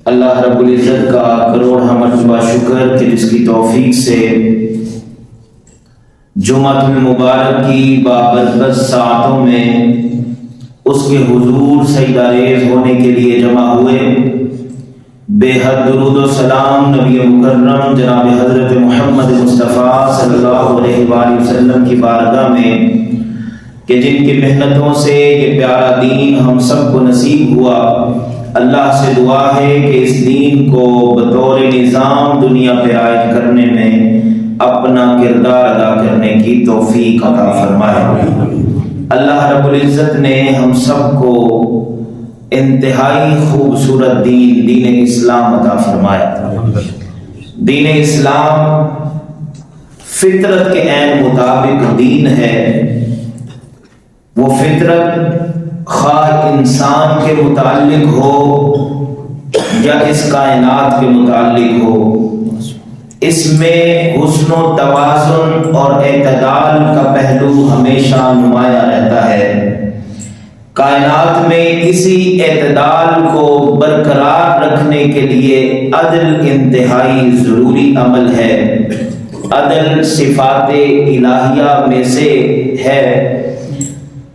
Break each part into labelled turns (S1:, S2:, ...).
S1: اللہ رب العزت کا کروڑ مرتبہ شکر کہ جس کی توفیق سے جمعۃ المبارک کی بابرکت ساعتوں میں اس کے حضور سجدہ ریز ہونے کے لیے جمع ہوئے۔ بے حد درود و سلام نبی مکرم جناب حضرت محمد مصطفیٰ صلی اللہ علیہ وآلہ وسلم کی بارگاہ میں کہ جن کی محنتوں سے یہ پیارا دین ہم سب کو نصیب ہوا۔ اللہ سے دعا ہے کہ اس دین کو بطور نظام دنیا پہ عائد کرنے میں اپنا کردار ادا کرنے کی توفیق عطا فرمائے۔ اللہ رب العزت نے ہم سب کو انتہائی خوبصورت دین اسلام عطا فرمایا۔ دین اسلام فطرت کے عین مطابق دین ہے۔ وہ فطرت خواہ انسان کے متعلق ہو یا اس کائنات کے متعلق ہو، اس میں حسن و توازن اور اعتدال کا پہلو ہمیشہ نمایاں رہتا ہے۔ کائنات میں اسی اعتدال کو برقرار رکھنے کے لیے عدل انتہائی ضروری عمل ہے۔ عدل صفات الہیہ میں سے ہے،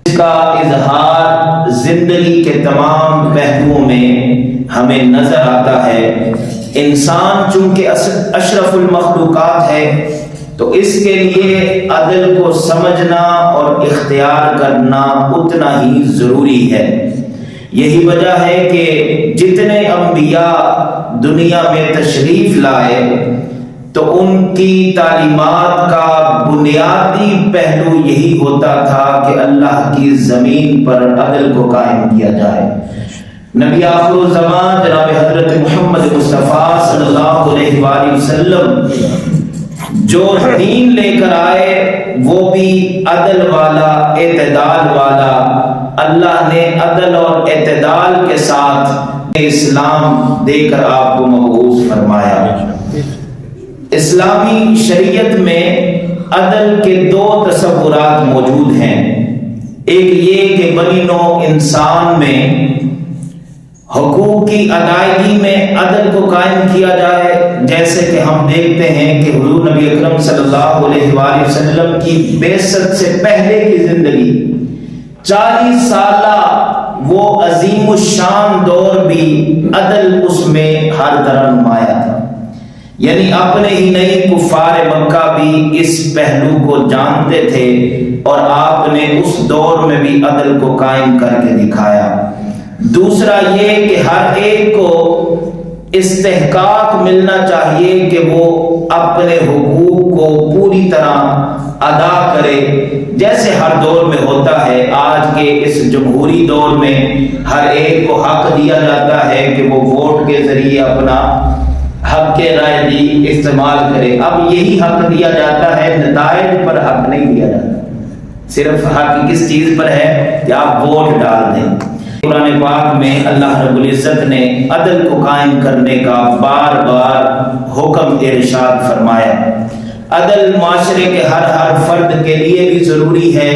S1: اس کا اظہار زندگی کے تمام پہلوؤں میں ہمیں نظر آتا ہے۔ انسان چونکہ اشرف المخلوقات ہے تو اس کے لیے عدل کو سمجھنا اور اختیار کرنا اتنا ہی ضروری ہے۔ یہی وجہ ہے کہ جتنے انبیاء دنیا میں تشریف لائے تو ان کی تعلیمات کا بنیادی پہلو یہی ہوتا تھا کہ اللہ کی زمین پر عدل کو قائم کیا جائے۔ نبی آخر الزمان جناب حضرت محمد مصطفیٰ صلی اللہ علیہ وآلہ وسلم جو دین لے کر آئے وہ بھی عدل والا، اعتدال والا۔ اللہ نے عدل اور اعتدال کے ساتھ اسلام دے کر آپ کو مبعوث فرمایا۔ اسلامی شریعت میں عدل کے دو تصورات موجود ہیں۔ ایک یہ کہ بنی نوع انسان میں حقوق کی ادائیگی میں عدل کو قائم کیا جائے، جیسے کہ ہم دیکھتے ہیں کہ حضور نبی اکرم صلی اللہ علیہ وآلہ وسلم کی بعثت سے پہلے کی زندگی 40 سالہ وہ عظیم الشان دور بھی عدل اس میں ہر طرح نمایاں تھا۔ یعنی اپنے ہی نہیں کفار مکہ بھی اس پہلو کو جانتے تھے اور آپ نے اس دور میں بھی عدل کو قائم کر کے دکھایا۔ دوسرا یہ کہ ہر ایک کو استحقاق ملنا چاہیے کہ وہ اپنے حقوق کو پوری طرح ادا کرے، جیسے ہر دور میں ہوتا ہے۔ آج کے اس جمہوری دور میں ہر ایک کو حق دیا جاتا ہے کہ وہ ووٹ کے ذریعے اپنا حق کے رائے دی استعمال کرے۔ اب یہی حق دیا جاتا ہے، نتائج پر حق نہیں دیا جاتا۔ صرف حق کس چیز پر ہے کہ آپ ووٹ ڈال دیں۔ قرآن پاک میں اللہ رب العزت نے عدل کو قائم کرنے کا بار بار حکم ارشاد فرمایا۔ عدل معاشرے کے ہر فرد کے لیے بھی ضروری ہے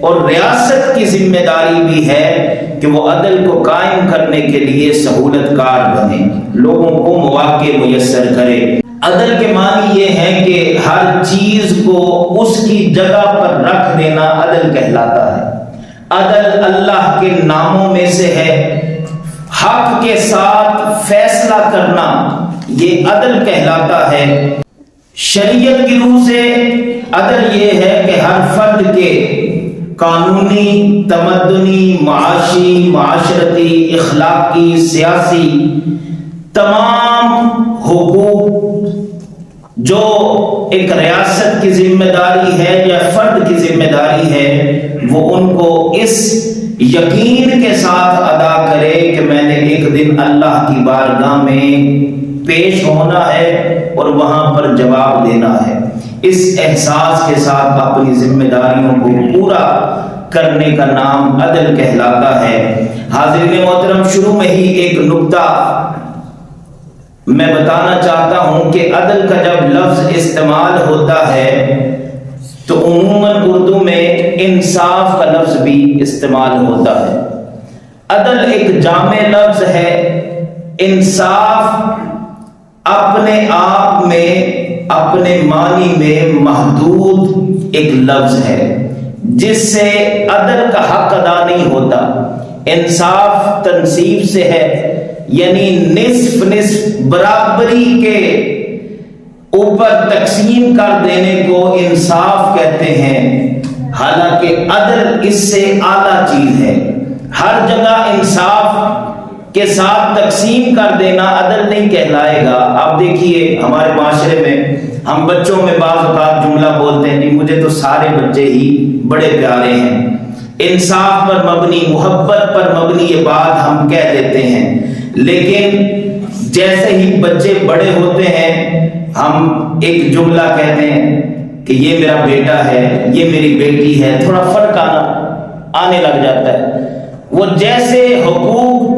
S1: اور ریاست کی ذمہ داری بھی ہے کہ وہ عدل کو قائم کرنے کے لیے سہولت کار بنے، لوگوں کو مواقع میسر کرے۔ عدل کے معنی یہ ہے کہ ہر چیز کو اس کی جگہ پر رکھ دینا عدل کہلاتا ہے۔ عدل اللہ کے ناموں میں سے ہے۔ حق کے ساتھ فیصلہ کرنا یہ عدل کہلاتا ہے۔ شریعت کی روح سے عدل یہ ہے کہ ہر فرد کے قانونی، تمدنی، معاشی، معاشرتی، اخلاقی، سیاسی تمام حقوق جو ایک ریاست کی ذمہ داری ہے یا فرد کی ذمہ داری ہے، وہ ان کو اس یقین کے ساتھ ادا کرے کہ میں نے ایک دن اللہ کی بارگاہ میں پیش ہونا ہے اور وہاں پر جواب دینا ہے۔ اس احساس کے ساتھ اپنی ذمہ داریوں کو پورا کرنے کا نام عدل کہلاتا ہے۔ حاضرین محترم، شروع میں ہی ایک نکتہ میں بتانا چاہتا ہوں کہ عدل کا جب لفظ استعمال ہوتا ہے تو عموماً اردو میں انصاف کا لفظ بھی استعمال ہوتا ہے۔ عدل ایک جامع لفظ ہے انصاف اپنے آپ میں اپنے معنی میں محدود ایک لفظ ہے جس سے عدل کا حق ادا نہیں ہوتا۔ انصاف تنصیف سے ہے، یعنی نصف نصف برابری کے اوپر تقسیم کر دینے کو انصاف کہتے ہیں، حالانکہ عدل اس سے اعلیٰ چیز ہے۔ ہر جگہ انصاف کے ساتھ تقسیم کر دینا عدل نہیں کہلائے گا۔ آپ دیکھیے ہمارے معاشرے میں ہم بچوں میں بعض اوقات جملہ بولتے ہیں، مجھے تو سارے بچے ہی بڑے پیارے ہیں۔ انصاف پر مبنی، محبت پر مبنی یہ بات ہم کہہ دیتے ہیں، لیکن جیسے ہی بچے بڑے ہوتے ہیں ہم ایک جملہ کہتے ہیں کہ یہ میرا بیٹا ہے، یہ میری بیٹی ہے، تھوڑا فرق آنے لگ جاتا ہے۔ وہ جیسے حقوق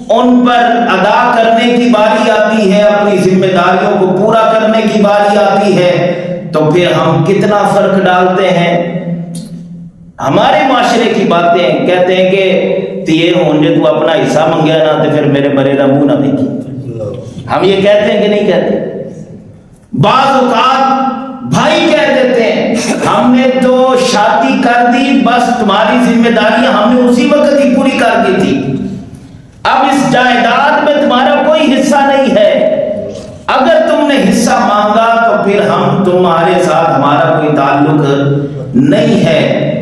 S1: ان پر ادا کرنے کی باری آتی ہے، اپنی ذمہ داریوں کو پورا کرنے کی باری آتی ہے، تو پھر ہم کتنا فرق ڈالتے ہیں۔ ہمارے معاشرے کی باتیں کہتے ہیں کہ تیے ہوں جے تو اپنا حصہ منگیا نا تو پھر میرے برے دا منہ نہ دیکھی۔ ہم یہ کہتے ہیں کہ نہیں کہتے؟ بعض اوقات بھائی کہہ دیتے ہیں ہم نے تو شادی کر دی، بس تمہاری ذمہ داریاں ہم نے اسی وقت ہی پوری کر دی تھی، اب اس جائیداد میں تمہارا کوئی حصہ نہیں ہے، اگر تم نے حصہ مانگا تو پھر ہم تمہارے ساتھ ہمارا کوئی تعلق نہیں ہے۔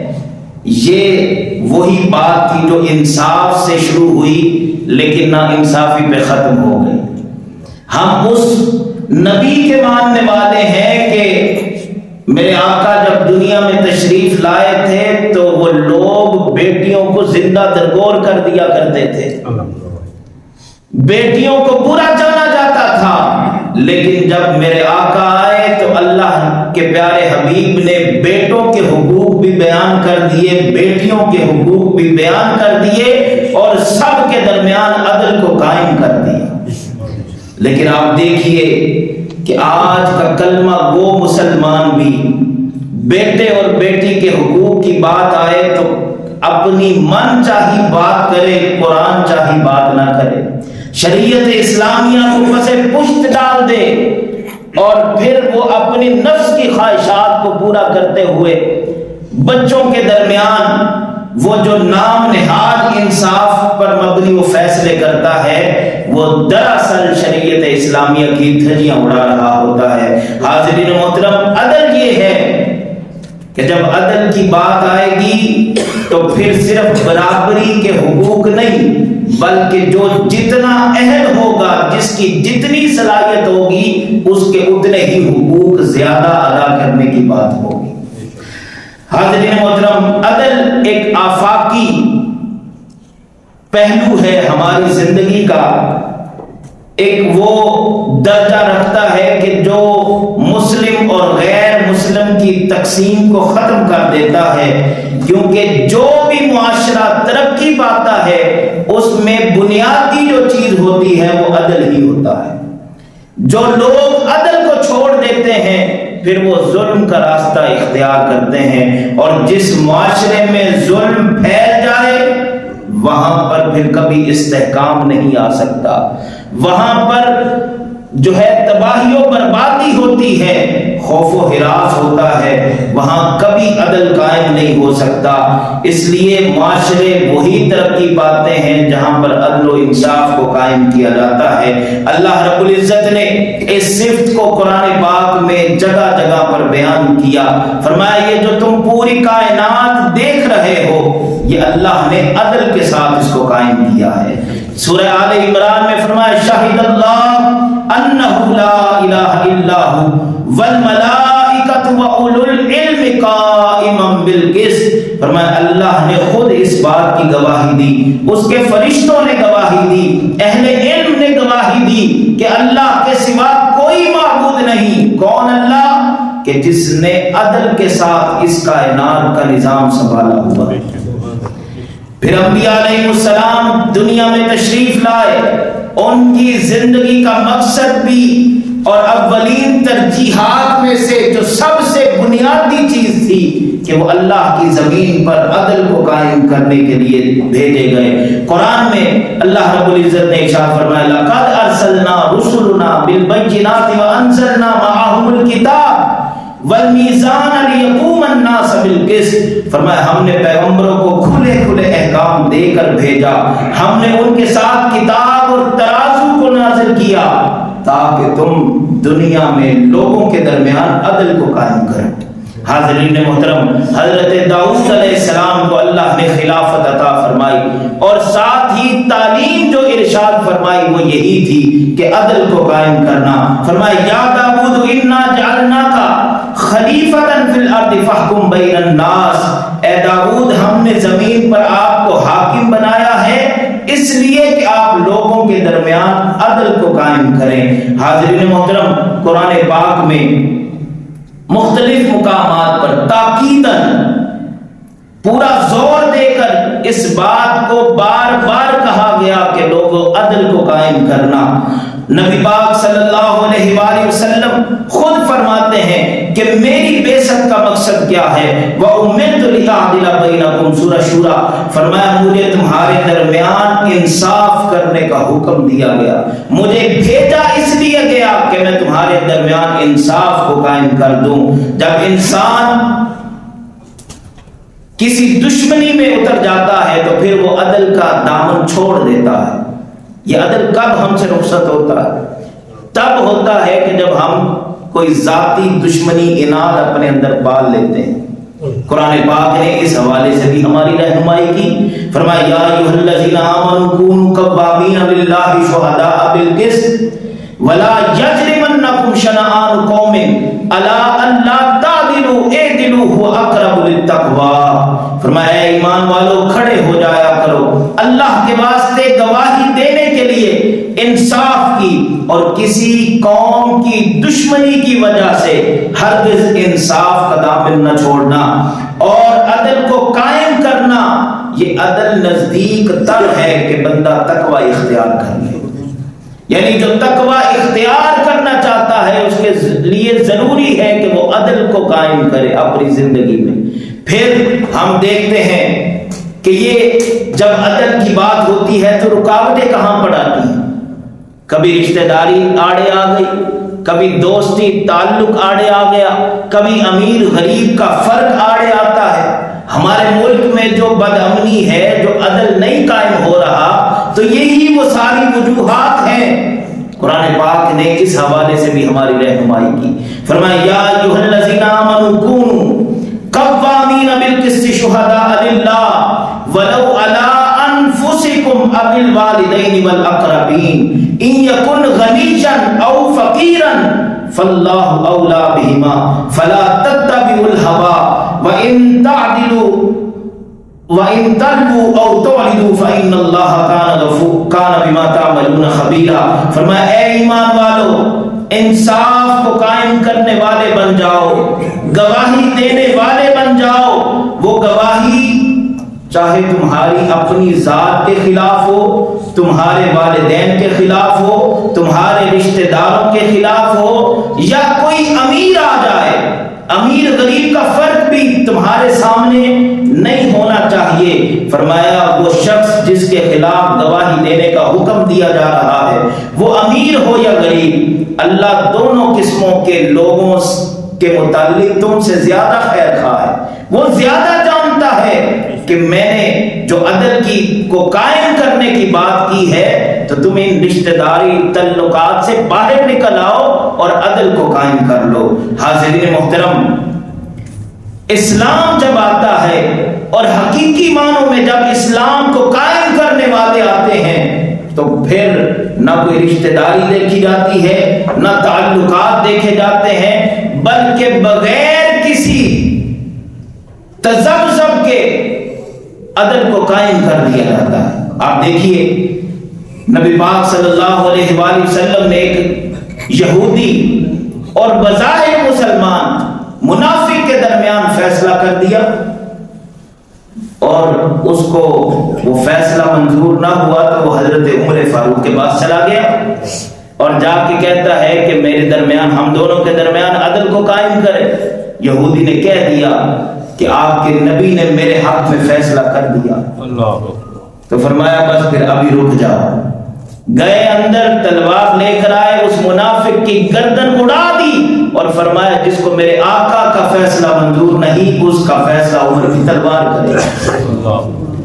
S1: یہ وہی بات تھی جو انصاف سے شروع ہوئی لیکن نا انصافی پہ ختم ہو گئی۔ ہم اس نبی کے ماننے والے ہیں کہ میرے آقا جب دنیا میں تشریف لائے تھے تو وہ لوگ بیٹیوں کو زندہ درگور کر دیا کرتے تھے، بیٹیوں کو برا جانا جاتا تھا، لیکن جب میرے آقا آئے تو اللہ کے پیارے حبیب نے بیٹوں کے حقوق بھی بیان کر دیے، بیٹیوں کے حقوق بھی بیان کر دیے اور سب کے درمیان عدل کو قائم کر دیا۔ لیکن آپ دیکھیے کہ آج کا کلمہ گو مسلمان بھی بیٹے اور بیٹی کے حقوق کی بات آئے تو اپنی من چاہی بات کرے، قرآن چاہی بات نہ کرے، شریعت اسلامیہ کو پسے پشت ڈال دے اور پھر وہ اپنی نفس کی خواہشات کو پورا کرتے ہوئے بچوں کے درمیان وہ جو نام نہاد انصاف پر مبنی وہ فیصلے کرتا ہے، وہ دراصل شریعت اسلامیہ کی دھجیاں اڑا رہا ہوتا ہے۔ حاضرین محترم، عدل یہ ہے کہ جب عدل کی بات آئے گی تو پھر صرف برابری کے حقوق نہیں بلکہ جو جتنا اہل ہوگا، جس کی جتنی صلاحیت ہوگی، اس کے اتنے ہی حقوق زیادہ ادا کرنے کی بات ہوگی۔ حاضرین محترم، عدل ایک آفاقی پہلو ہے ہماری زندگی کا، ایک وہ درجہ رکھتا ہے کہ جو مسلم اور غیر مسلم کی تقسیم کو ختم کر دیتا ہے، کیونکہ جو بھی معاشرہ ترقی پاتا ہے اس میں بنیادی جو چیز ہوتی ہے وہ عدل ہی ہوتا ہے۔ جو لوگ عدل کو چھوڑ دیتے ہیں پھر وہ ظلم کا راستہ اختیار کرتے ہیں، اور جس معاشرے میں ظلم پھیل جائے وہاں پر پھر کبھی استحکام نہیں آ سکتا، وہاں پر جو ہے تباہی و بربادی ہوتی ہے، خوف و ہراس ہوتا ہے، وہاں کبھی عدل قائم نہیں ہو سکتا۔ اس لیے معاشرے وہی ترقی پاتے ہیں جہاں پر عدل و انصاف کو قائم کیا جاتا ہے۔ اللہ رب العزت نے اس صفت کو قرآن پاک میں جگہ جگہ پر بیان کیا، فرمایا یہ جو تم پوری کائنات دیکھ رہے ہو یہ اللہ نے عدل کے ساتھ اس کو قائم کیا ہے۔ سورہ آل عمران میں فرمایا شاہد اللہ انہ لا الہ الا ہو والملائکۃ واولو العلم قائما بالقسط، فرمایا اللہ نے خود اس بات کی گواہی دی، اس کے فرشتوں نے گواہی دی، اہل علم نے گواہی دی کہ اللہ کے سوا کوئی معبود نہیں۔ کون؟ اللہ کہ جس نے عدل کے ساتھ اس کائنات کا نظام سنبھالا ہوا ہے۔ پھر انبیاء علیہ السلام دنیا میں تشریف لائے، ان کی زندگی کا مقصد بھی اور اولین ترجیحات میں سے جو سب سے بنیادی چیز تھی کہ وہ اللہ کی زمین پر عدل کو قائم کرنے کے لیے بھیجے گئے۔ قرآن میں اللہ رب العزت نے ارشاد فرمایا لقد ارسلنا رسلنا بالبینات وانزلنا معهم الکتاب والمیزان لیقوم الناس بالقسط، فرمایا ہم نے پیغمبروں کو کھلے کھلے احکام دے کر بھیجا، ہم نے ان کے ساتھ کتاب اور ترازو کو نازل کیا تاکہ تم دنیا میں لوگوں کے درمیان عدل کو قائم کرو۔ حاضرین محترم، حضرت داؤد علیہ السلام کو اللہ نے خلافت عطا فرمائی اور ساتھ ہی تعلیم جو ارشاد فرمائی وہ یہی تھی کہ عدل کو قائم کرنا۔ فرمایا یا داؤد انا جعلناک خلیفۃ فی الارض فاحکم بین الناس، اے داؤد ہم نے زمین پر آپ کو حاکم بنایا ہے اس لیے کہ آپ لوگوں کے درمیان عدل کو قائم کریں۔ حاضرین محترم، قرآن پاک میں مختلف مقامات پر تاکیداً پورا زور دے کر اس بات کو بار بار کہا گیا کہ لوگوں عدل کو قائم کرنا۔ نبی پاک صلی اللہ علیہ وآلہ وسلم خود فرماتے ہیں کہ میری بعثت کا مقصد کیا ہے، وَأُمِرْتُ لِأَعْدِلَ بَيْنَكُمْ سورہ شورى، فرمایا مجھے تمہارے درمیان انصاف کرنے کا حکم دیا گیا، مجھے بھیجا اس لیے گیا کہ میں تمہارے درمیان انصاف کو قائم کر دوں۔ جب انسان کسی دشمنی میں اتر جاتا ہے تو پھر وہ عدل کا دامن چھوڑ دیتا ہے۔ یہ عدل کب ہم سے رخصت ہوتا ہے؟ تب ہوتا ہے کہ جب ہم کوئی ذاتی دشمنی اناد اپنے اندر پال لیتے ہیں۔ قرآن پاک نے اس حوالے سے بھی ہماری رہنمائی کی، فرمایا یا ایھا الذین آمنوا کونوا قوامین للہ شہداء بالقسط ولا یجرمنکم شنآن قوم علی الا تعدلوا اعدلوا هو اقرب للتقوی، فرمایا اے ایمان والو کھڑے ہو جایا کرو اللہ کے واسطے گواہی دینے کے لیے انصاف کی، اور کسی قوم کی دشمنی کی وجہ سے ہرگز انصاف کا دامن نہ چھوڑنا اور عدل کو قائم کرنا۔ یہ عدل نزدیک تر ہے کہ بندہ تقوی اختیار کر لے، یعنی جو تقوی اختیار کرنا چاہتا ہے اس کے لیے ضروری ہے کہ وہ عدل کو قائم کرے اپنی زندگی میں۔ پھر ہم دیکھتے ہیں کہ یہ جب عدل کی بات ہوتی ہے تو رکاوٹیں کہاں پڑ آتی ہیں؟ کبھی رشتہ داری آڑے آ گئی، کبھی دوستی تعلق آڑے آ گیا، کبھی امیر غریب کا فرق آڑے آتا ہے۔ ہمارے ملک میں جو بد امنی ہے، جو عدل نہیں قائم ہو رہا، تو یہی وہ ساری وجوہات ہیں۔ قرآن پاک نے اس حوالے سے بھی ہماری رہنمائی کی، فرمایا یا ایھا الذین آمنوا کونوا قوامین بالقسط شہداء للہ ولو علی انفسکم او الوالدین والاقربین ان یکن غنیا او فقیرا فاللہ اولی بہما فلا تتبعوا الہوی وان تعدلوا وَإِن تَلْوُوا أَوْ تُعْرِضُوا فَإِنَّ اللَّهَ كَانَ بِمَا تَعْمَلُونَ خَبِيرًا، فرمایا اے ایمان والو انصاف کو قائم کرنے والے بن جاؤ، گواہی دینے والے بن جاؤ۔ وہ گواہی چاہے تمہاری اپنی ذات کے خلاف ہو، تمہارے والدین کے خلاف ہو، تمہارے رشتہ داروں کے خلاف ہو، یا کوئی امیر آ جائے، امیر غریب کا فرق بھی تمہارے سامنے نہیں ہونا چاہیے۔ فرمایا وہ شخص جس کے خلاف گواہی دینے کا حکم دیا جا رہا ہے، وہ امیر ہو یا غریب، اللہ دونوں قسموں کے لوگوں کے متعلق تم سے زیادہ خیر خواہ ہے۔ وہ زیادہ جانتا ہے کہ میں نے جو عدل کی کو قائم کرنے کی بات کی ہے تو تم ان رشتہ داری تعلقات سے باہر نکل آؤ اور عدل کو قائم کر لو۔ حاضرین محترم، اسلام جب آتا ہے اور حقیقی معنوں میں جب اسلام کو قائم کرنے والے آتے ہیں تو پھر نہ کوئی رشتہ داری دیکھی جاتی ہے، نہ تعلقات دیکھے جاتے ہیں، بلکہ بغیر کسی تذبذب کے عدل کو قائم کر دیا جاتا ہے۔ آپ دیکھیے نبی پاک صلی اللہ علیہ وآلہ وسلم نے ایک یہودی اور بظاہر مسلمان منافق کے درمیان فیصلہ کر دیا، اور اس کو وہ فیصلہ منظور نہ ہوا تو وہ حضرت عمر فاروق کے پاس چلا گیا اور جا کے کہتا ہے کہ میرے درمیان، ہم دونوں کے درمیان عدل کو قائم کرے۔ یہودی نے کہہ دیا کہ آپ کے نبی نے میرے حق میں فیصلہ کر دیا، تو فرمایا بس پھر ابھی رک جاؤ۔ گئے اندر، تلوار لے کر آئے، اس منافق کی گردن اڑا دی اور فرمایا جس کو میرے آقا کا فیصلہ منظور نہیں اس کا فیصلہ عمر کی تلوار کرے۔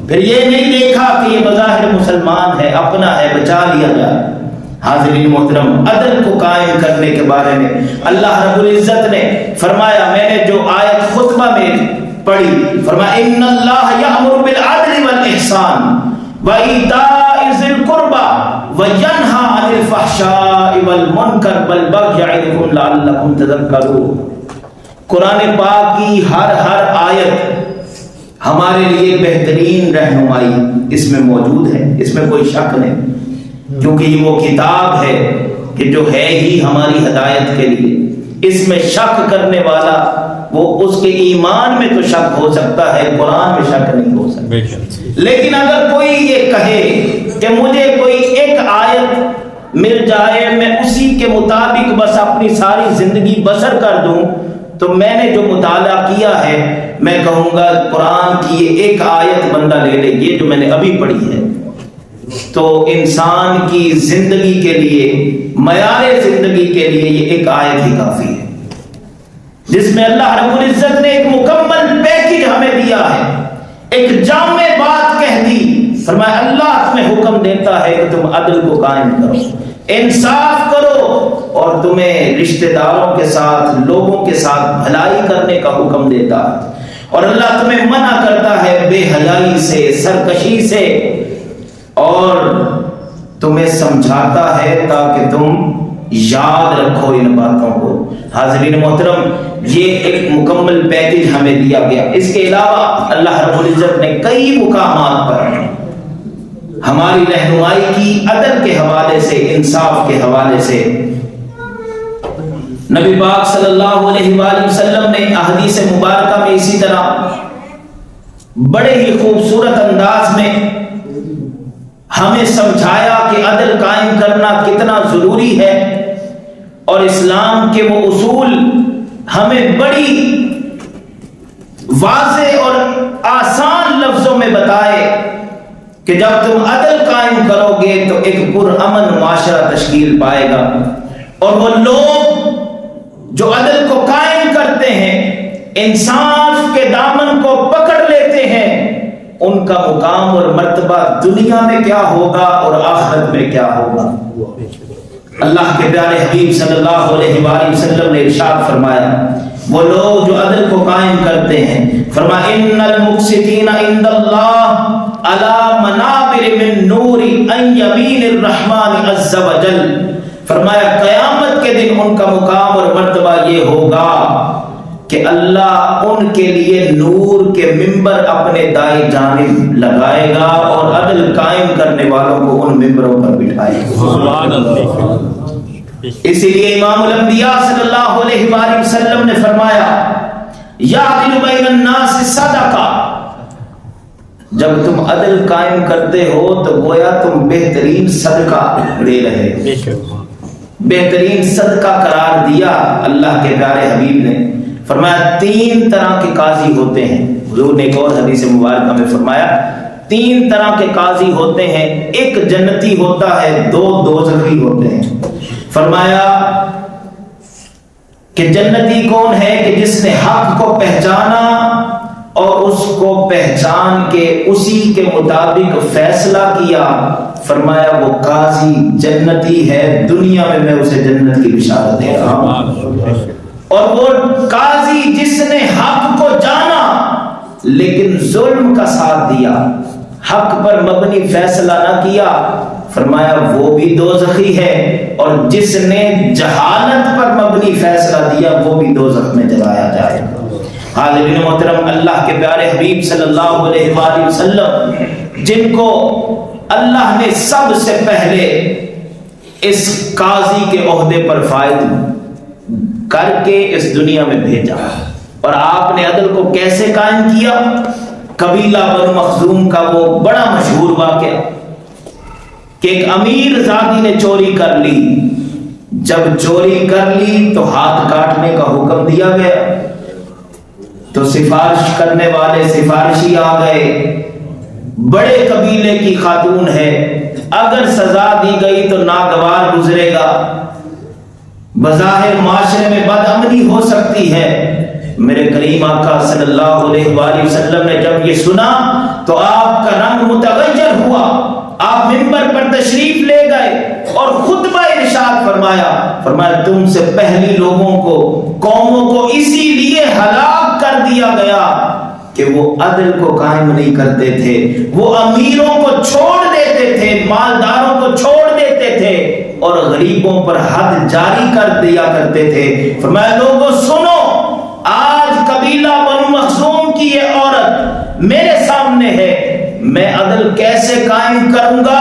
S1: پھر یہ نہیں دیکھا کہ یہ بظاہر مسلمان ہے، اپنا ہے، بچا لیا جائے۔ حاضرین محترم، عدل کو قائم کرنے کے بارے میں اللہ رب العزت نے فرمایا، میں نے جو آیت خطبہ میں پڑھی، فرمایا ان اللہ یأمر بالعدل والاحسان وایتاء ذی القربى وینہی عن الفحشاء والمنکر والبغی یعظکم لعلکم تذکرون۔ قرآن پاک کی ہر آیت ہمارے لیے بہترین رہنمائی اس میں موجود ہے، اس میں کوئی شک نہیں، کیونکہ یہ وہ کتاب ہے کہ جو ہے ہی ہماری ہدایت کے لیے۔ اس میں شک کرنے والا وہ اس کے ایمان میں تو شک ہو سکتا ہے، قرآن میں شک نہیں ہو سکتا۔ لیکن اگر کوئی یہ کہے کہ مجھے کوئی ایک آیت مل جائے، میں اسی کے مطابق بس اپنی ساری زندگی بسر کر دوں، تو میں نے جو مطالعہ کیا ہے میں کہوں گا قرآن کی یہ ایک آیت بندہ لے لے، یہ جو میں نے ابھی پڑھی ہے، تو انسان کی زندگی کے لیے، معیار زندگی کے لیے یہ ایک آیت ہی کافی ہے، جس میں اللہ رب العزت نے ایک مکمل پیکج ہمیں دیا ہے، ایک جامع بات کہہ دی۔ فرمایا اللہ تمہیں حکم دیتا ہے کہ تم عدل کو قائم کرو، انصاف کرو، اور تمہیں رشتہ داروں کے ساتھ، لوگوں کے ساتھ بھلائی کرنے کا حکم دیتا ہے، اور اللہ تمہیں منع کرتا ہے بے حیائی سے، سرکشی سے، اور تمہیں سمجھاتا ہے تاکہ تم یاد رکھو ان باتوں کو۔ حاضرین محترم، یہ ایک مکمل پیکج ہمیں دیا گیا۔ اس کے علاوہ اللہ رب العزت نے کئی مقامات پر ہماری رہنمائی کی، عدل کے حوالے سے، انصاف کے حوالے سے۔ نبی پاک صلی اللہ علیہ وآلہ وسلم نے احادیث مبارکہ میں اسی طرح بڑے ہی خوبصورت انداز میں ہمیں سمجھایا کہ عدل قائم کرنا کتنا ضروری ہے، اور اسلام کے وہ اصول ہمیں بڑی واضح اور آسان لفظوں میں بتائے کہ جب تم عدل قائم کرو گے تو ایک پرامن معاشرہ تشکیل پائے گا، اور وہ لوگ جو عدل کو قائم کرتے ہیں، انصاف کے دامن کو پکڑ لیتے ہیں، ان کا مقام اور مرتبہ دنیا میں کیا ہوگا اور آخرت میں کیا ہوگا۔ اللہ کے پیارے حبیب صلی اللہ علیہ وآلہ وسلم نے ارشاد فرمایا، وہ لوگ جو عدل کو قائم کرتے ہیں، فرمایا ان المقسطین عند اللہ علی منابر من نور عن یمین الرحمن عز وجل۔ فرمایا قیامت کے دن ان کا مقام اور مرتبہ یہ ہوگا کہ اللہ ان کے لیے نور کے ممبر اپنے دائیں جانب لگائے گا اور عدل قائم کرنے والوں کو ان ممبروں پر بٹھائے گا۔ سبحان اللہ۔ اسی لیے امام الانبیاء صلی اللہ علیہ وآلہ وسلم نے فرمایا، یعدل بین الناس صدقہ، جب تم عدل قائم کرتے ہو تو گویا تم بہترین صدقہ دے رہے، بہترین صدقہ قرار دیا اللہ کے پیارے حبیب نے۔ فرمایا تین طرح کے قاضی ہوتے ہیں، حضور نے ایک اور حدیث مبارکہ میں فرمایا تین طرح کے قاضی ہوتے ہیں، ایک جنتی ہوتا ہے، دو دوزخی ہوتے ہیں۔ فرمایا کہ جنتی کون ہے؟ کہ جس نے حق کو پہچانا اور اس کو پہچان کے اسی کے مطابق فیصلہ کیا، فرمایا وہ قاضی جنتی ہے، دنیا میں اسے جنت کی بشارت دے رہا ہوں۔ اور وہ قاضی جس نے حق کو جانا لیکن ظلم کا ساتھ دیا، حق پر مبنی فیصلہ نہ کیا، فرمایا وہ بھی دوزخی ہے، اور جس نے جہالت پر مبنی فیصلہ دیا وہ بھی دوزخ میں جلایا جائے گا۔ حاضرین محترم، اللہ کے پیارے حبیب صلی اللہ علیہ وآلہ وسلم جن کو اللہ نے سب سے پہلے اس قاضی کے عہدے پر فائز کر کے اس دنیا میں بھیجا، اور آپ نے عدل کو کیسے قائم کیا؟ قبیلہ بنو مخزوم کا وہ بڑا مشہور واقعہ کہ ایک امیر زادی نے چوری کر لی، جب چوری کر لی تو ہاتھ کاٹنے کا حکم دیا گیا، تو سفارش کرنے والے سفارشی آ گئے، بڑے قبیلے کی خاتون ہے، اگر سزا دی گئی تو ناگوار گزرے گا، بظاہر معاشرے میں بد امنی ہو سکتی ہے۔ میرے کریم آقا صلی اللہ علیہ وآلہ وسلم نے جب یہ سنا تو آپ کا رنگ متغیر ہوا، آپ منبر پر تشریف لے گئے اور خطبہ ارشاد فرمایا تم سے پہلی لوگوں کو، قوموں کو اسی لیے ہلاک کر دیا گیا کہ وہ عدل کو قائم نہیں کرتے تھے، وہ امیروں کو چھوڑ دیتے تھے، مالداروں کو چھوڑ دیتے تھے اور غریبوں پر حد جاری کر دیا کرتے تھے۔ فرمایا لوگوں سنو، آج قبیلہ بنو مخزوم کی یہ عورت میرے سامنے ہے، میں عدل کیسے قائم کروں گا؟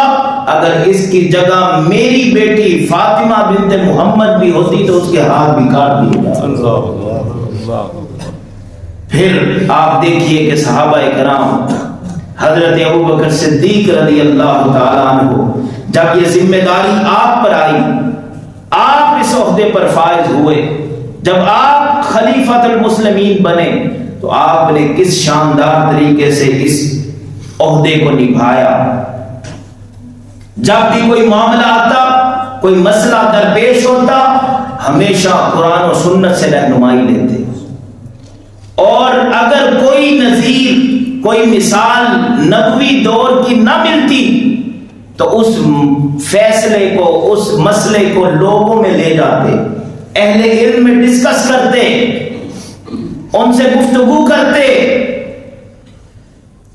S1: اگر اس کی جگہ میری بیٹی فاطمہ بنت محمد بھی ہوتی تو اس کے ہاتھ بھی کاٹ دیے جاتے۔ پھر آپ دیکھیے کہ صحابہ کرام، حضرت ابوبکر صدیق رضی اللہ تعالیٰ عنہ، جب یہ ذمہ داری آپ پر آئی، آپ اس عہدے پر فائز ہوئے، جب آپ خلیفۃ المسلمین بنے تو آپ نے کس شاندار طریقے سے اس عہدے کو نبھایا۔ جب بھی کوئی معاملہ آتا، کوئی مسئلہ درپیش ہوتا، ہمیشہ قرآن و سنت سے رہنمائی لیتے، اور اگر کوئی نظیر، کوئی مثال نبوی دور کی نہ ملتی تو اس فیصلے کو، اس مسئلے کو لوگوں میں لے جاتے، اہل علم میں ڈسکس کرتے، ان سے گفتگو کرتے،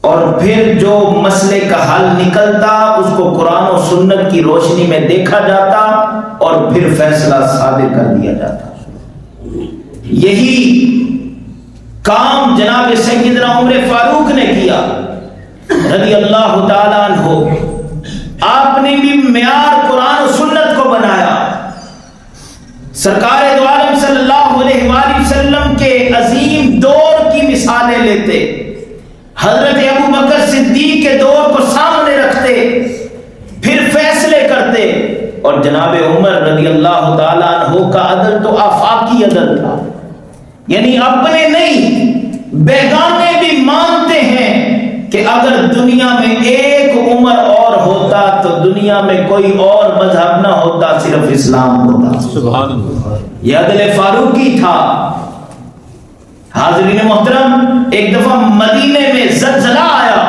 S1: اور پھر جو مسئلے کا حل نکلتا اس کو قرآن و سنت کی روشنی میں دیکھا جاتا اور پھر فیصلہ صادر کر دیا جاتا۔ یہی کام جناب سیدنا عمر فاروق نے کیا رضی اللہ تعالیٰ عنہ۔ آپ نے بھی معیار قرآن و سنت کو بنایا۔ سرکار دو عالم صلی اللہ علیہ وآلہ وسلم کے عظیم دور کی مثالیں لیتے، حضرت ابوبکر صدیق کے دور کو سامنے رکھتے، پھر فیصلے کرتے، اور جناب عمر رضی اللہ تعالیٰ عنہ کا عدل تو آفاقی عدل تھا، یعنی اپنے نہیں بیگانے بھی مانتے ہیں کہ اگر دنیا میں ایک عمر اور ہوتا تو دنیا میں کوئی اور مذہب نہ ہوتا، صرف اسلام ہوتا۔ سبحان اللہ، یہ عدل فاروقی تھا۔ حاضرین محترم، ایک دفعہ مدینے میں زلزلہ آیا،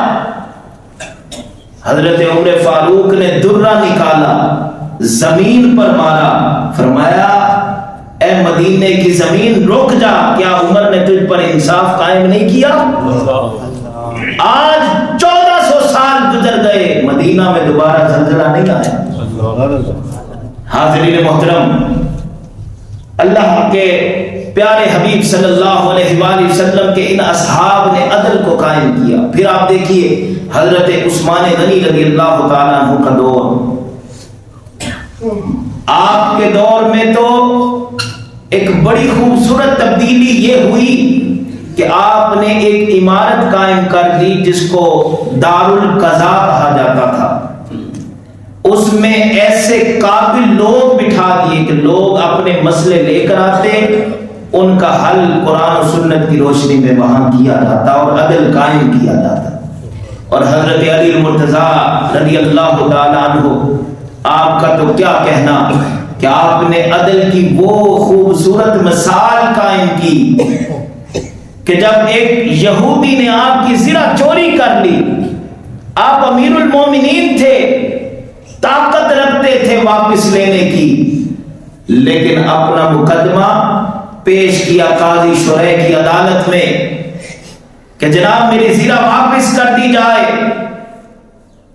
S1: حضرت عمر فاروق نے درہ نکالا، زمین پر مارا، فرمایا اے مدینے کی زمین رک جا، کیا عمر نے تجھ پر انصاف قائم نہیں کیا؟ آج 1400 سال گزر گئے، مدینہ میں دوبارہ زلزلہ نہیں آیا۔ حاضرین محترم، اللہ کے پیارے حبیب صلی اللہ علیہ وآلہ وسلم کے ان اصحاب نے عدل کو قائم کیا۔ پھر آپ دیکھیے حضرت عثمان غنی رضی اللہ تعالیٰ عنہ کا دور، آپ کے دور میں تو ایک بڑی خوبصورت تبدیلی یہ ہوئی کہ آپ نے ایک عمارت قائم کر دی جس کو دار القضاء کہا جاتا تھا۔ اس میں ایسے قابل لوگ بٹھا دیے کہ لوگ اپنے مسئلے لے کر آتے، ان کا حل قرآن و سنت کی روشنی میں وہاں کیا جاتا اور عدل قائم کیا جاتا۔ اور حضرت علی المرتضیٰ رضی اللہ تعالیٰ عنہ، آپ کا تو کیا کہنا کہ آپ نے عدل کی وہ خوبصورت مثال قائم کی کہ جب ایک یہودی نے آپ کی زرہ چوری کر لی، آپ امیر المومنین تھے، طاقت رکھتے تھے واپس لینے کی، لیکن اپنا مقدمہ پیش کیا قاضی شریح کی عدالت میں کہ جناب میری زرہ واپس کر دی جائے،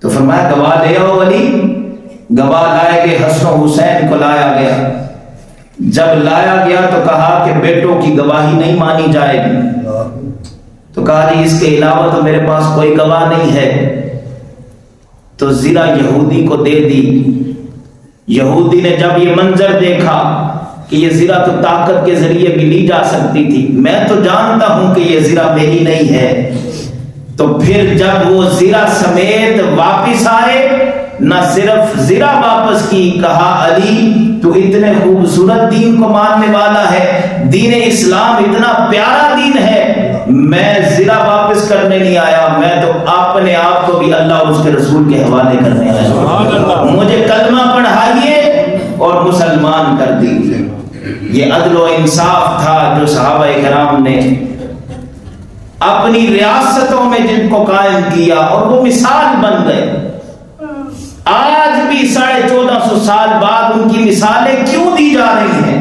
S1: تو فرمایا گواہ لے آؤ علی۔ گواہ لائے گئے، حسن و حسین کو لایا گیا۔ جب لایا گیا تو کہا کہ بیٹوں کی گواہی نہیں مانی جائے گی، تو کہا جی اس کے علاوہ تو میرے پاس کوئی گواہ نہیں ہے، تو زرہ یہودی کو دے دی۔ یہودی نے جب یہ منظر دیکھا کہ یہ زرہ تو طاقت کے ذریعے بھی لی جا سکتی تھی، میں تو جانتا ہوں کہ یہ زرہ میری نہیں ہے، تو پھر جب وہ زرہ سمیت واپس آئے، نہ صرف زرہ واپس کی، کہا علی تو اتنے خوبصورت دین کو ماننے والا ہے، دین اسلام اتنا پیارا دین ہے، میں ضلع واپس کرنے نہیں آیا، میں تو اپنے آپ کو بھی اللہ اور اس کے رسول کے حوالے کرنے آیا، مجھے کلمہ پڑھائیے اور مسلمان کر دیجیے۔ یہ عدل و انصاف تھا جو صحابہ کرام نے اپنی ریاستوں میں جن کو قائم کیا، اور وہ مثال بن گئے۔ آج بھی 1450 سال بعد ان کی مثالیں کیوں دی جا رہی ہیں؟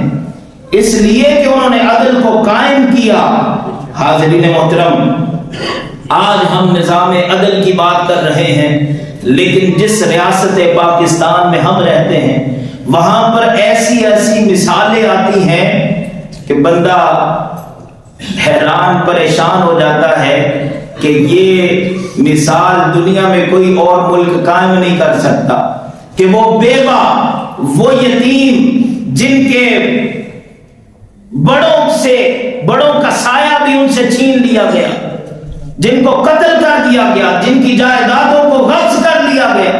S1: اس لیے کہ انہوں نے عدل کو قائم کیا۔ حاضرین محترم، آج ہم نظام عدل کی بات کر رہے ہیں، لیکن جس ریاست پاکستان میں ہم رہتے ہیں وہاں پر ایسی ایسی مثالیں آتی ہیں کہ بندہ حیران پریشان ہو جاتا ہے کہ یہ مثال دنیا میں کوئی اور ملک قائم نہیں کر سکتا، کہ وہ بیوہ، وہ یتیم جن کے بڑوں کا سایہ بھی ان سے چھین لیا گیا، جن کو قتل کر دیا گیا، جن کی جائیدادوں کو غصب کر لیا گیا،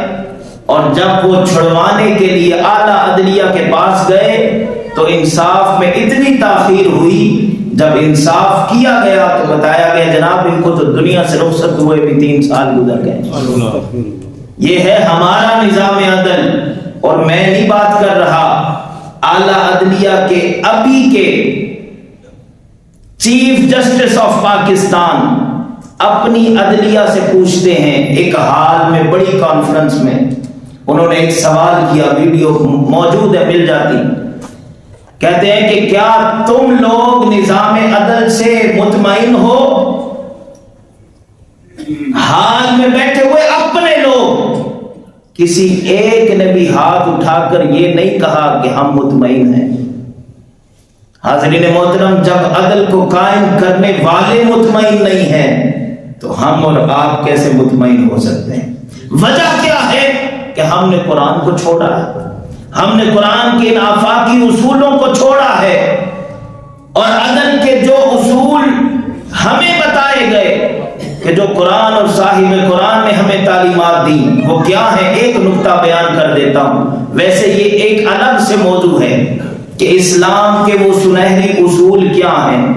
S1: اور جب وہ چھڑوانے کے لیے اعلیٰ عدلیہ کے پاس گئے تو انصاف میں اتنی تاخیر ہوئی، جب انصاف کیا گیا تو بتایا گیا جناب ان کو تو دنیا سے رخصت ہوئے بھی 3 سال گزر گئے۔ یہ ہے ہمارا نظام عدل، اور میں نہیں بات کر رہا اعلیٰ عدلیہ کے ابھی کے چیف جسٹس آف پاکستان اپنی عدلیہ سے پوچھتے ہیں، ایک حال میں بڑی کانفرنس میں انہوں نے ایک سوال کیا، ویڈیو موجود ہے، مل جاتی، کہتے ہیں کہ کیا تم لوگ نظام عدل سے مطمئن ہو؟ حال میں بیٹھے ہوئے اپنے لوگ، کسی ایک نے بھی ہاتھ اٹھا کر یہ نہیں کہا کہ ہم مطمئن ہیں۔ حاضرین محترم، جب عدل کو قائم کرنے والے مطمئن نہیں ہیں تو ہم اور آپ کیسے مطمئن ہو سکتے ہیں؟ وجہ کیا ہے کہ ہم نے قرآن کو چھوڑا ہے، ہم نے قرآن کے ان آفاقی اصولوں کو چھوڑا ہے، اور عدل کے جو اصول ہمیں بتائے گئے کہ جو قرآن اور صاحب قرآن نے ہمیں تعلیمات دی وہ کیا ہے؟ ایک نقطہ بیان کر دیتا ہوں، ویسے یہ ایک الگ سے موضوع ہے کہ اسلام کے وہ سنہری اصول کیا ہیں،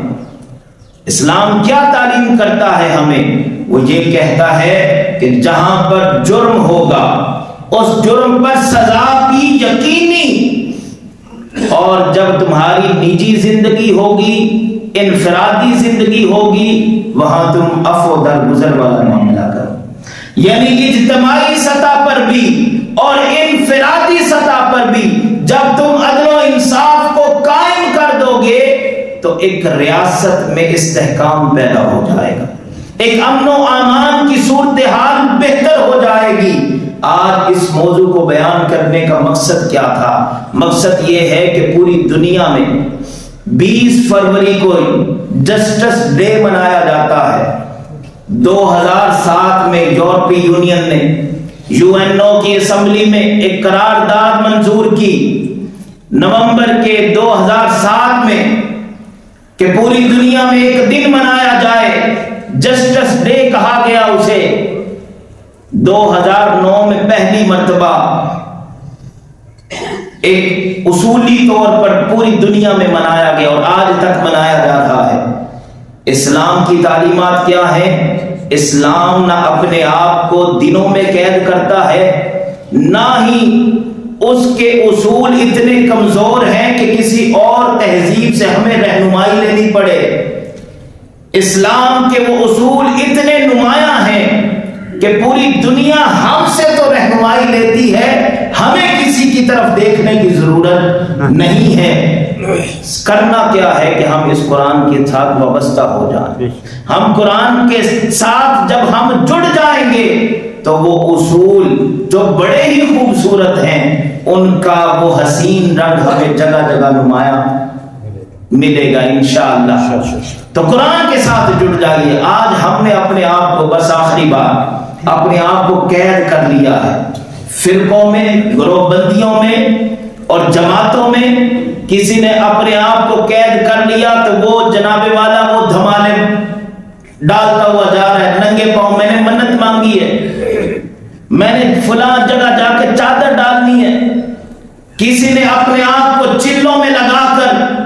S1: اسلام کیا تعلیم کرتا ہے ہمیں۔ وہ یہ کہتا ہے کہ جہاں پر جرم ہوگا اس جرم پر سزا بھی یقینی، اور جب تمہاری نجی زندگی ہوگی، انفرادی زندگی ہوگی، وہاں تم عفو درگزر والا معاملہ کرو، یعنی اجتماعی سطح پر بھی اور انفرادی سطح پر بھی جب تم عدل و انصاف کو قائم کر دو گے تو ایک ریاست میں استحکام پیدا ہو جائے گا، ایک امن و امان کی صورتحال بہتر ہو جائے گی۔ آج اس موضوع کو بیان کرنے کا مقصد کیا تھا؟ مقصد یہ ہے کہ پوری دنیا میں 20 فروری کو جسٹس ڈے منایا جاتا ہے۔ 2007 میں یورپی یونین نے UN کی اسمبلی میں ایک قرارداد منظور کی نومبر کے 2007 میں کہ پوری دنیا میں ایک دن منایا جائے، جسٹس ڈے کہا گیا اسے۔ 2009 میں پہلی مرتبہ ایک اصولی طور پر پوری دنیا میں منایا گیا اور آج تک منایا جا رہا ہے۔ اسلام کی تعلیمات کیا ہے؟ اسلام نہ اپنے آپ کو دنوں میں قید کرتا ہے، نہ ہی اس کے اصول اتنے کمزور ہیں کہ کسی اور تہذیب سے ہمیں رہنمائی لینی پڑے۔ اسلام کے وہ اصول اتنے نمایاں ہیں کہ پوری دنیا ہم سے تو رہنمائی لیتی ہے، ہمیں کسی کی طرف دیکھنے کی ضرورت نہیں ہے۔ کرنا کیا ہے کہ ہم اس قرآن کے ساتھ وابستہ ہو جائیں۔ ہم قرآن کے ساتھ جب ہم جڑ جائیں گے تو وہ اصول جو بڑے ہی خوبصورت ہیں ان کا وہ حسین رنگ ہمیں جگہ جگہ نمایاں ملے گا انشاءاللہ۔ تو قرآن کے ساتھ جڑ جائیے۔ آج ہم نے اپنے آپ کو بس آخری بار اپنے آپ کو قید کر لیا ہے، فرقوں میں، گروہ بندیوں میں اور جماعتوں میں کسی نے اپنے آپ کو قید کر لیا تو وہ جناب والا وہ دھمالے ڈالتا ہوا جا رہا ہے ننگے پاؤں۔ میں نے منت مانگی ہے، میں نے فلاں جگہ جا کے چادر ڈالنی ہے، کسی نے اپنے آپ کو چلوں میں لگا کر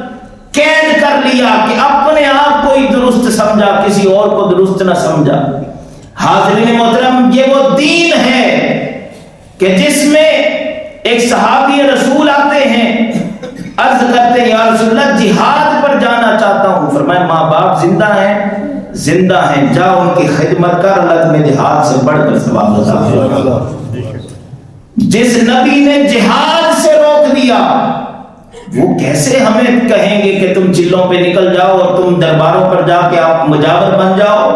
S1: قید کر لیا کہ اپنے آپ کو ہی درست سمجھا کہ کسی اور کو درست نہ سمجھا۔ حاضرین محترم، یہ وہ دین ہے کہ جس میں ایک صحابی رسول آتے ہیں، عرض کرتے ہیں یا رسول اللہ جہاد پر جانا چاہتا ہوں۔ فرمایا ماں باپ زندہ ہیں؟ زندہ ہیں، جا ان کی خدمت کر، اللہ تمہیں جہاد سے بڑھ کر ثواب عطا فرمائے۔ جس نبی نے جہاد سے روک دیا، وہ کیسے ہمیں کہیں گے کہ تم چلوں پہ نکل جاؤ اور تم درباروں پر جا کے آپ مجاور بن جاؤ؟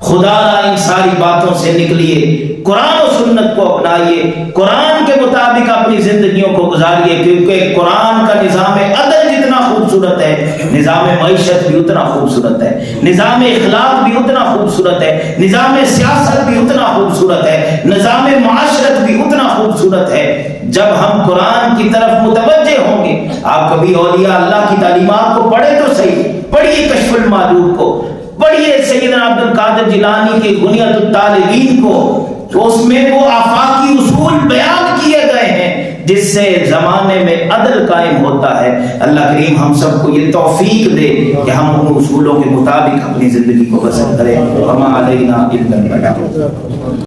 S1: خدا ان ساری باتوں سے نکلیے، قرآن و سنت کو اپنائیے، قرآن کے مطابق اپنی زندگیوں کو گزاریے، کیونکہ قرآن کا نظام عدل جتنا خوبصورت ہے، نظام معیشت بھی اتنا خوبصورت ہے، نظام اخلاق بھی اتنا خوبصورت ہے، نظام سیاست بھی اتنا خوبصورت ہے، نظام معاشرت بھی اتنا خوبصورت ہے۔ جب ہم قرآن کی طرف متوجہ ہوں گے، آپ کبھی اولیاء اللہ کی تعلیمات کو پڑھے تو صحیح، پڑھیے کشف المعدود کو، پڑھیے سیدنا عبد القادر جیلانی کی غنیۃ الطالبین کو، تو اس میں وہ آفاقی اصول بیان کیے گئے ہیں جس سے زمانے میں عدل قائم ہوتا ہے۔ اللہ کریم ہم سب کو یہ توفیق دے کہ ہم ان اصولوں کے مطابق اپنی زندگی کو بسر کریں۔ وما علینا الا البلاغ۔